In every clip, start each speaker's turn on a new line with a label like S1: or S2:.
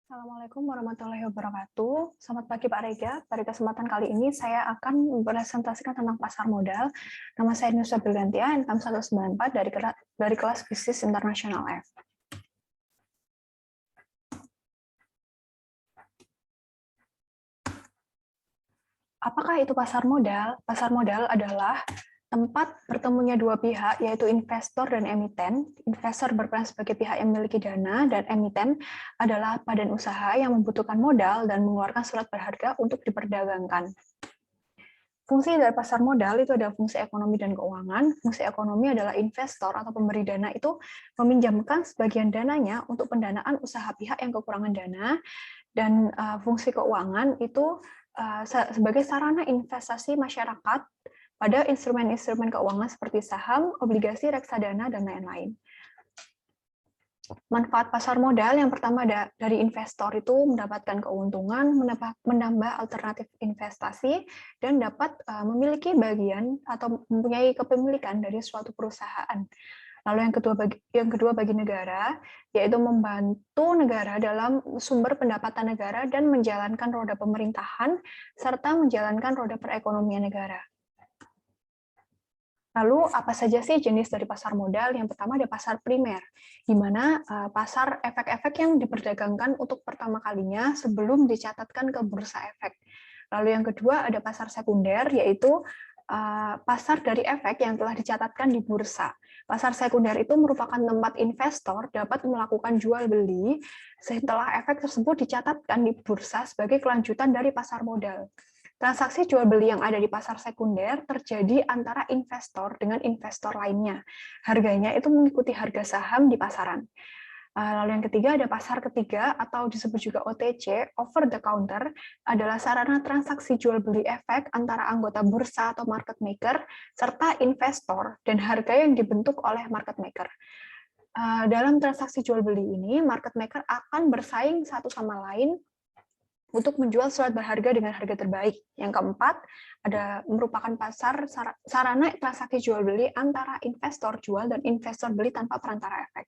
S1: Assalamualaikum warahmatullahi wabarakatuh. Selamat pagi Pak Rega. Pada kesempatan kali ini saya akan mempresentasikan tentang pasar modal. Nama saya Nusa Bilgantia, income 194 dari kelas Bisnis Internasional F. Apakah itu pasar modal? Pasar modal adalah tempat bertemunya dua pihak, yaitu investor dan emiten. Investor berperan sebagai pihak yang memiliki dana, dan emiten adalah badan usaha yang membutuhkan modal dan mengeluarkan surat berharga untuk diperdagangkan. Fungsi dari pasar modal itu ada fungsi ekonomi dan keuangan. Fungsi ekonomi adalah investor atau pemberi dana itu meminjamkan sebagian dananya untuk pendanaan usaha pihak yang kekurangan dana, dan fungsi keuangan itu sebagai sarana investasi masyarakat pada instrumen-instrumen keuangan seperti saham, obligasi, reksadana, dan lain-lain. Manfaat pasar modal yang pertama dari investor itu mendapatkan keuntungan, menambah alternatif investasi, dan dapat memiliki bagian atau mempunyai kepemilikan dari suatu perusahaan. Lalu yang kedua bagi negara, yaitu membantu negara dalam sumber pendapatan negara dan menjalankan roda pemerintahan, serta menjalankan roda perekonomian negara. Lalu apa saja sih jenis dari pasar modal? Yang pertama ada pasar primer, di mana pasar efek-efek yang diperdagangkan untuk pertama kalinya sebelum dicatatkan ke bursa efek. Lalu yang kedua ada pasar sekunder, yaitu pasar dari efek yang telah dicatatkan di bursa. Pasar sekunder itu merupakan tempat investor dapat melakukan jual beli setelah efek tersebut dicatatkan di bursa sebagai kelanjutan dari pasar modal. Transaksi jual beli yang ada di pasar sekunder terjadi antara investor dengan investor lainnya. Harganya itu mengikuti harga saham di pasaran. Lalu yang ketiga ada pasar ketiga atau disebut juga OTC, over the counter, adalah sarana transaksi jual beli efek antara anggota bursa atau market maker serta investor dan harga yang dibentuk oleh market maker. Dalam transaksi jual beli ini, market maker akan bersaing satu sama lain untuk menjual surat berharga dengan harga terbaik. Yang keempat, ada merupakan pasar sarana transaksi jual beli antara investor jual dan investor beli tanpa perantara efek.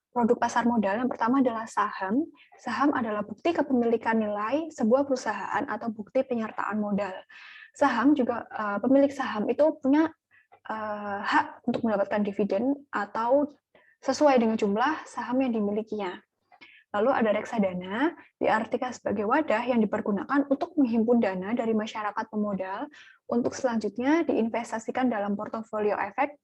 S1: Produk pasar modal yang pertama adalah saham. Saham adalah bukti kepemilikan nilai sebuah perusahaan atau bukti penyertaan modal. Saham juga pemilik saham itu punya hak untuk mendapatkan dividen atau sesuai dengan jumlah saham yang dimilikinya. Lalu ada reksadana, diartikan sebagai wadah yang dipergunakan untuk menghimpun dana dari masyarakat pemodal untuk selanjutnya diinvestasikan dalam portofolio efek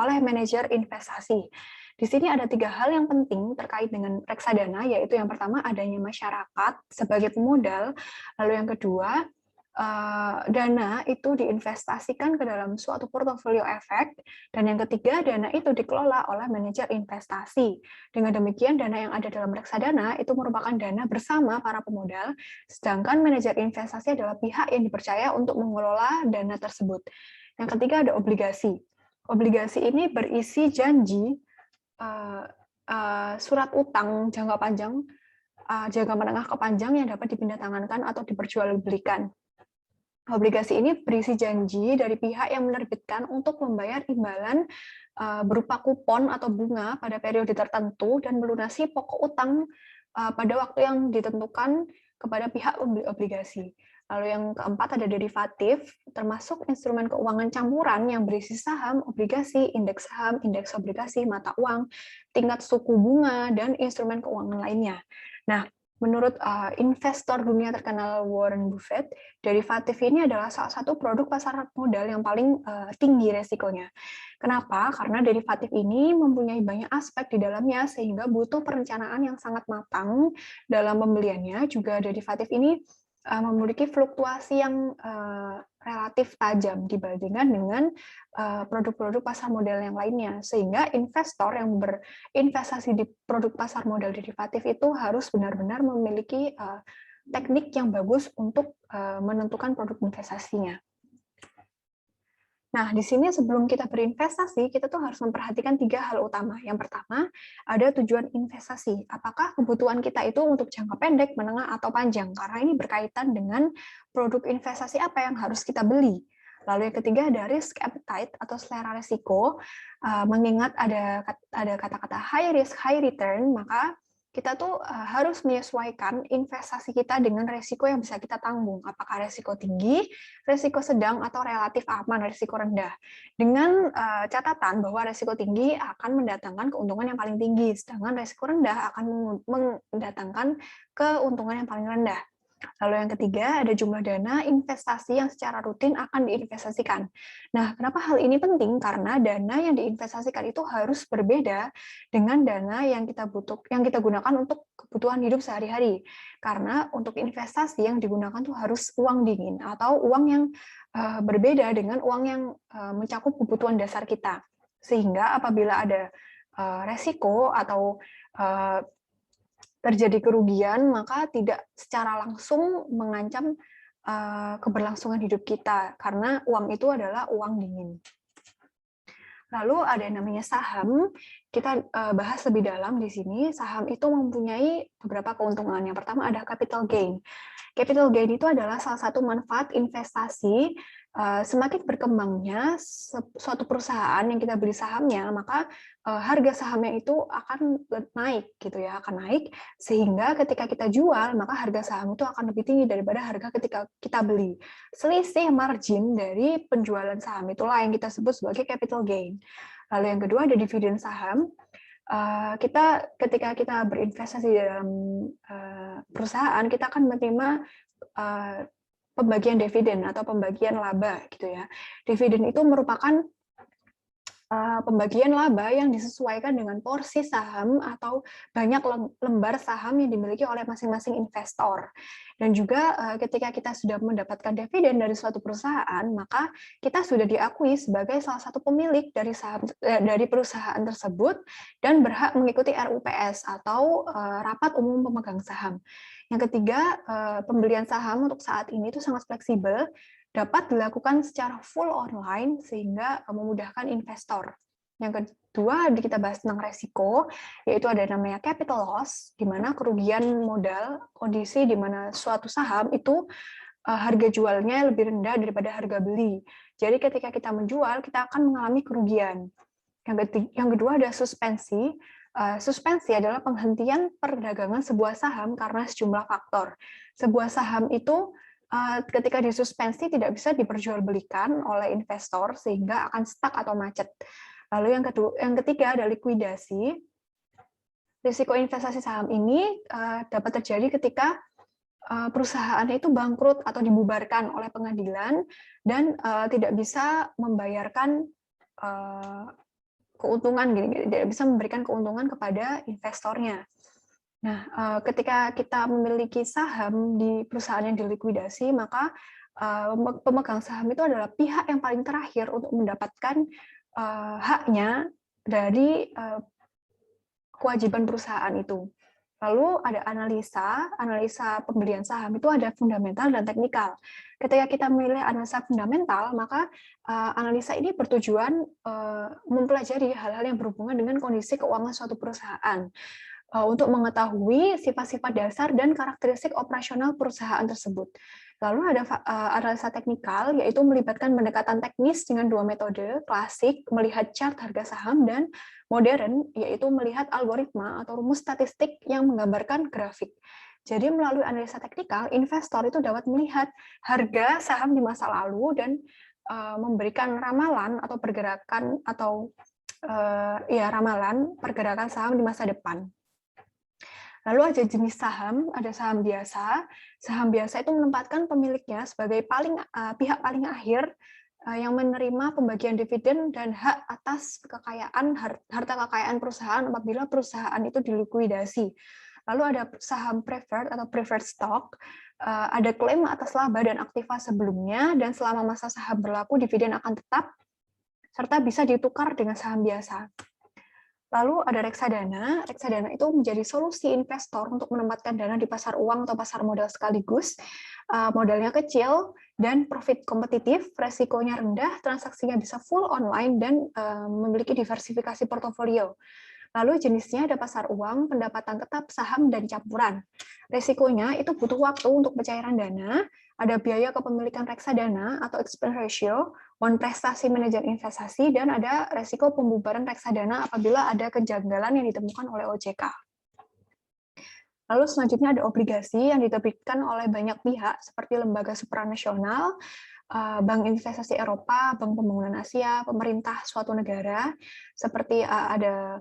S1: oleh manajer investasi. Di sini ada 3 hal yang penting terkait dengan reksadana, yaitu yang pertama adanya masyarakat sebagai pemodal, lalu yang kedua dana itu diinvestasikan ke dalam suatu portofolio efek, dan yang ketiga dana itu dikelola oleh manajer investasi. Dengan demikian dana yang ada dalam reksadana itu merupakan dana bersama para pemodal, sedangkan manajer investasi adalah pihak yang dipercaya untuk mengelola dana tersebut. Yang ketiga ada obligasi. Obligasi ini berisi janji surat utang jangka panjang, jangka menengah ke panjang yang dapat dipindahtangankan atau diperjualbelikan. Obligasi ini berisi janji dari pihak yang menerbitkan untuk membayar imbalan berupa kupon atau bunga pada periode tertentu dan melunasi pokok utang pada waktu yang ditentukan kepada pihak pembeli obligasi. Lalu yang keempat ada derivatif, termasuk instrumen keuangan campuran yang berisi saham, obligasi, indeks saham, indeks obligasi, mata uang, tingkat suku bunga, dan instrumen keuangan lainnya. Nah, menurut investor dunia terkenal Warren Buffett, derivatif ini adalah salah satu produk pasar modal yang paling tinggi resikonya. Kenapa? Karena derivatif ini mempunyai banyak aspek di dalamnya sehingga butuh perencanaan yang sangat matang dalam pembeliannya. Juga derivatif ini memiliki fluktuasi yang relatif tajam dibandingkan dengan produk-produk pasar modal yang lainnya, sehingga investor yang berinvestasi di produk pasar modal derivatif itu harus benar-benar memiliki teknik yang bagus untuk menentukan produk investasinya. Nah, di sini sebelum kita berinvestasi, kita tuh harus memperhatikan 3 hal utama. Yang pertama, ada tujuan investasi. Apakah kebutuhan kita itu untuk jangka pendek, menengah, atau panjang? Karena ini berkaitan dengan produk investasi apa yang harus kita beli. Lalu yang ketiga ada risk appetite atau selera risiko. Mengingat ada kata-kata high risk, high return, maka kita tuh harus menyesuaikan investasi kita dengan resiko yang bisa kita tanggung. Apakah resiko tinggi, resiko sedang, atau relatif aman, resiko rendah. Dengan catatan bahwa resiko tinggi akan mendatangkan keuntungan yang paling tinggi, sedangkan resiko rendah akan mendatangkan keuntungan yang paling rendah. Lalu yang ketiga, ada jumlah dana investasi yang secara rutin akan diinvestasikan. Nah, kenapa hal ini penting? Karena dana yang diinvestasikan itu harus berbeda dengan dana yang kita gunakan untuk kebutuhan hidup sehari-hari. Karena untuk investasi yang digunakan tuh harus uang dingin atau uang yang berbeda dengan uang yang mencakup kebutuhan dasar kita. Sehingga apabila ada resiko atau terjadi kerugian, maka tidak secara langsung mengancam keberlangsungan hidup kita, karena uang itu adalah uang dingin. Lalu ada yang namanya saham, kita bahas lebih dalam di sini. Saham itu mempunyai beberapa keuntungan. Yang pertama ada capital gain. Capital gain itu adalah salah satu manfaat investasi. Semakin berkembangnya suatu perusahaan yang kita beli sahamnya, maka harga sahamnya itu akan naik gitu ya, akan naik sehingga ketika kita jual maka harga saham itu akan lebih tinggi daripada harga ketika kita beli. Selisih margin dari penjualan saham itulah yang kita sebut sebagai capital gain. Lalu yang kedua ada dividen saham. Ketika kita berinvestasi dalam perusahaan, kita akan menerima pembagian dividen atau pembagian laba gitu ya. Dividen itu merupakan pembagian laba yang disesuaikan dengan porsi saham atau banyak lembar saham yang dimiliki oleh masing-masing investor. Dan juga ketika kita sudah mendapatkan dividen dari suatu perusahaan, maka kita sudah diakui sebagai salah satu pemilik dari perusahaan tersebut dan berhak mengikuti RUPS atau Rapat Umum Pemegang Saham. Yang ketiga, pembelian saham untuk saat ini itu sangat fleksibel, dapat dilakukan secara full online sehingga memudahkan investor. Yang kedua, kita bahas tentang resiko, yaitu ada namanya capital loss, di mana kerugian modal, kondisi di mana suatu saham itu harga jualnya lebih rendah daripada harga beli. Jadi ketika kita menjual, kita akan mengalami kerugian. Yang kedua ada suspensi. Suspensi adalah penghentian perdagangan sebuah saham karena sejumlah faktor. Sebuah saham itu ketika disuspensi tidak bisa diperjualbelikan oleh investor sehingga akan stuck atau macet. Lalu yang ketiga ada likuidasi. Risiko investasi saham ini dapat terjadi ketika perusahaan itu bangkrut atau dibubarkan oleh pengadilan dan tidak bisa membayarkan keuntungan, tidak bisa memberikan keuntungan kepada investornya. Nah, ketika kita memiliki saham di perusahaan yang dilikuidasi, maka pemegang saham itu adalah pihak yang paling terakhir untuk mendapatkan haknya dari kewajiban perusahaan itu. Lalu ada analisa pembelian saham itu ada fundamental dan teknikal. Ketika kita memilih analisa fundamental, maka analisa ini bertujuan mempelajari hal-hal yang berhubungan dengan kondisi keuangan suatu perusahaan untuk mengetahui sifat-sifat dasar dan karakteristik operasional perusahaan tersebut. Lalu ada analisa teknikal, yaitu melibatkan pendekatan teknis dengan dua metode, klasik, melihat chart harga saham, dan modern, yaitu melihat algoritma atau rumus statistik yang menggambarkan grafik. Jadi melalui analisa teknikal, investor itu dapat melihat harga saham di masa lalu dan memberikan ramalan atau pergerakan atau ramalan pergerakan saham di masa depan. Lalu ada jenis saham, ada saham biasa. Saham biasa itu menempatkan pemiliknya sebagai pihak paling akhir yang menerima pembagian dividen dan hak atas harta kekayaan perusahaan apabila perusahaan itu dilikuidasi. Lalu ada saham preferred atau preferred stock, ada klaim atas laba dan aktiva sebelumnya, dan selama masa saham berlaku dividen akan tetap, serta bisa ditukar dengan saham biasa. Lalu ada reksadana. Reksadana itu menjadi solusi investor untuk menempatkan dana di pasar uang atau pasar modal sekaligus. Modalnya kecil dan profit kompetitif, resikonya rendah, transaksinya bisa full online, dan memiliki diversifikasi portofolio. Lalu jenisnya ada pasar uang, pendapatan tetap, saham, dan campuran. Resikonya itu butuh waktu untuk pencairan dana, ada biaya kepemilikan reksadana atau expense ratio, prestasi manajer investasi, dan ada resiko pembubaran reksadana apabila ada kejanggalan yang ditemukan oleh OJK. Lalu selanjutnya ada obligasi yang diterbitkan oleh banyak pihak seperti lembaga supranasional, Bank Investasi Eropa, Bank Pembangunan Asia, pemerintah suatu negara, seperti ada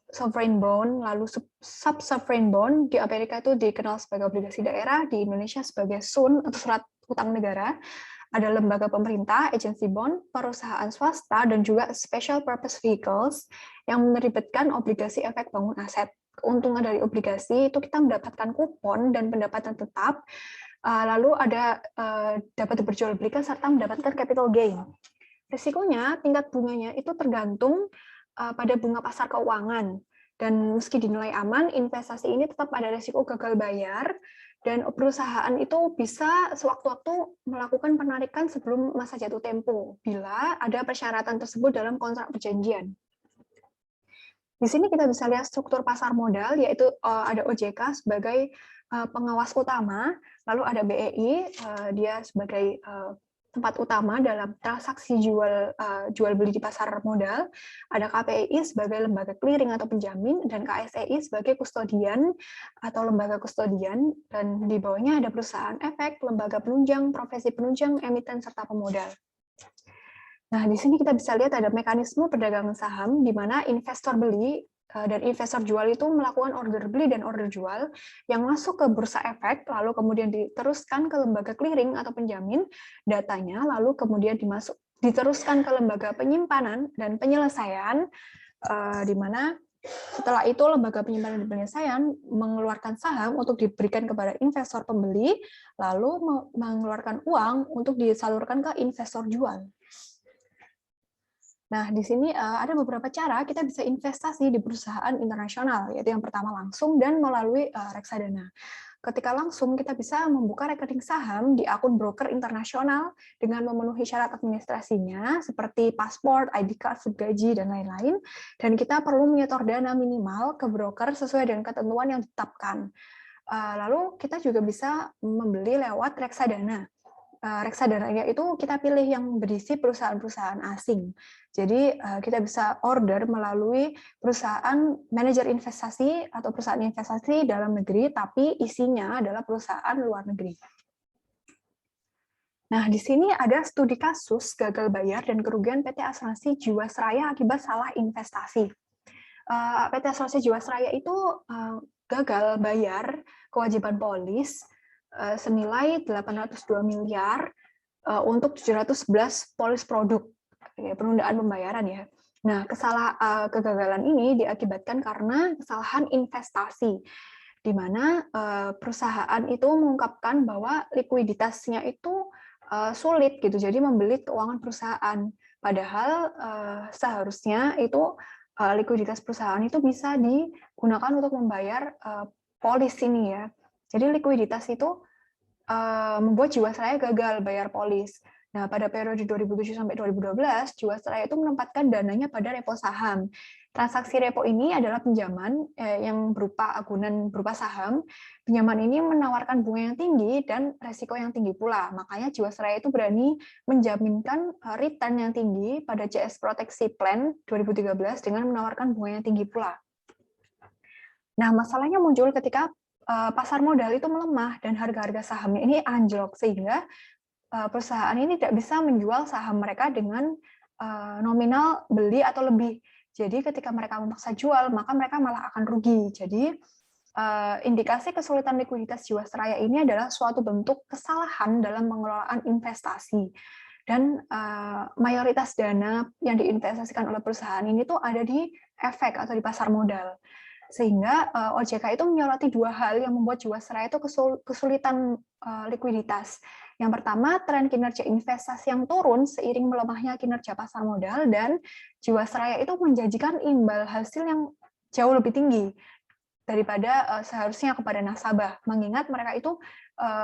S1: sovereign bond, lalu sub-sovereign bond. Di Amerika itu dikenal sebagai obligasi daerah, di Indonesia sebagai SUN atau surat utang negara. Ada lembaga pemerintah, agency bond, perusahaan swasta, dan juga special purpose vehicles yang menerbitkan obligasi efek bangun aset. Keuntungan dari obligasi itu kita mendapatkan kupon dan pendapatan tetap, lalu ada dapat diperjualbelikan serta mendapatkan capital gain. Risikonya, tingkat bunganya itu tergantung pada bunga pasar keuangan. Dan meski dinilai aman, investasi ini tetap ada risiko gagal bayar, dan perusahaan itu bisa sewaktu-waktu melakukan penarikan sebelum masa jatuh tempo, bila ada persyaratan tersebut dalam kontrak perjanjian. Di sini kita bisa lihat struktur pasar modal, yaitu ada OJK sebagai pengawas utama, lalu ada BEI, dia sebagai tempat utama dalam transaksi jual beli di pasar modal, ada KPI sebagai lembaga clearing atau penjamin, dan KSEI sebagai kustodian atau lembaga kustodian, dan di bawahnya ada perusahaan efek, lembaga penunjang, profesi penunjang, emiten, serta pemodal. Nah, di sini kita bisa lihat ada mekanisme perdagangan saham, di mana investor beli dan investor jual itu melakukan order beli dan order jual yang masuk ke bursa efek, lalu kemudian diteruskan ke lembaga clearing atau penjamin datanya, lalu kemudian diteruskan ke lembaga penyimpanan dan penyelesaian, di mana setelah itu lembaga penyimpanan dan penyelesaian mengeluarkan saham untuk diberikan kepada investor pembeli, lalu mengeluarkan uang untuk disalurkan ke investor jual. Nah, di sini ada beberapa cara kita bisa investasi di perusahaan internasional, yaitu yang pertama langsung dan melalui reksadana. Ketika langsung, kita bisa membuka rekening saham di akun broker internasional dengan memenuhi syarat administrasinya, seperti paspor, ID card, slip gaji, dan lain-lain. Dan kita perlu menyetor dana minimal ke broker sesuai dengan ketentuan yang ditetapkan. Lalu kita juga bisa membeli lewat reksadana. Reksadananya itu kita pilih yang berisi perusahaan-perusahaan asing. Jadi kita bisa order melalui perusahaan manajer investasi atau perusahaan investasi dalam negeri, tapi isinya adalah perusahaan luar negeri. Nah, di sini ada studi kasus gagal bayar dan kerugian PT Asuransi Jiwasraya akibat salah investasi. PT Asuransi Jiwasraya itu gagal bayar kewajiban polis senilai 802 miliar untuk 711 polis produk, penundaan pembayaran ya. Nah, kegagalan ini diakibatkan karena kesalahan investasi, di mana perusahaan itu mengungkapkan bahwa likuiditasnya itu sulit gitu, jadi membelit keuangan perusahaan. Padahal seharusnya itu likuiditas perusahaan itu bisa digunakan untuk membayar polis ini ya. Jadi likuiditas itu membuat Jiwasraya gagal bayar polis. Nah, pada periode 2007 sampai 2012, Jiwasraya itu menempatkan dananya pada repo saham. Transaksi repo ini adalah pinjaman yang berupa agunan berupa saham. Pinjaman ini menawarkan bunga yang tinggi dan resiko yang tinggi pula. Makanya Jiwasraya itu berani menjaminkan return yang tinggi pada CS Proteksi Plan 2013 dengan menawarkan bunga yang tinggi pula. Nah, masalahnya muncul ketika pasar modal itu melemah dan harga-harga sahamnya ini anjlok, sehingga perusahaan ini tidak bisa menjual saham mereka dengan nominal beli atau lebih. Jadi ketika mereka memaksa jual, maka mereka malah akan rugi. Jadi indikasi kesulitan likuiditas Jiwasraya ini adalah suatu bentuk kesalahan dalam pengelolaan investasi. Dan mayoritas dana yang diinvestasikan oleh perusahaan ini tuh ada di efek atau di pasar modal. Sehingga OJK itu menyoroti dua hal yang membuat Jiwasraya itu kesulitan likuiditas. Yang pertama, tren kinerja investasi yang turun seiring melemahnya kinerja pasar modal, dan Jiwasraya itu menjanjikan imbal hasil yang jauh lebih tinggi daripada seharusnya kepada nasabah. Mengingat mereka itu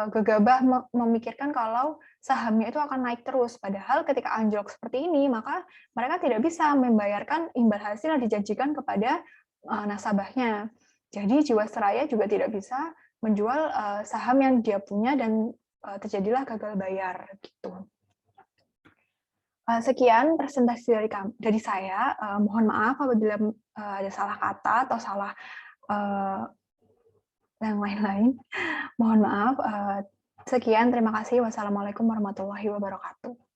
S1: gegabah memikirkan kalau sahamnya itu akan naik terus. Padahal ketika anjlok seperti ini, maka mereka tidak bisa membayarkan imbal hasil yang dijanjikan kepada nasabahnya. Jadi Jiwasraya juga tidak bisa menjual saham yang dia punya dan terjadilah gagal bayar gitu. Sekian presentasi dari saya. Mohon maaf apabila ada salah kata atau salah yang lain-lain. Mohon maaf, sekian, terima kasih. Wassalamualaikum warahmatullahi wabarakatuh.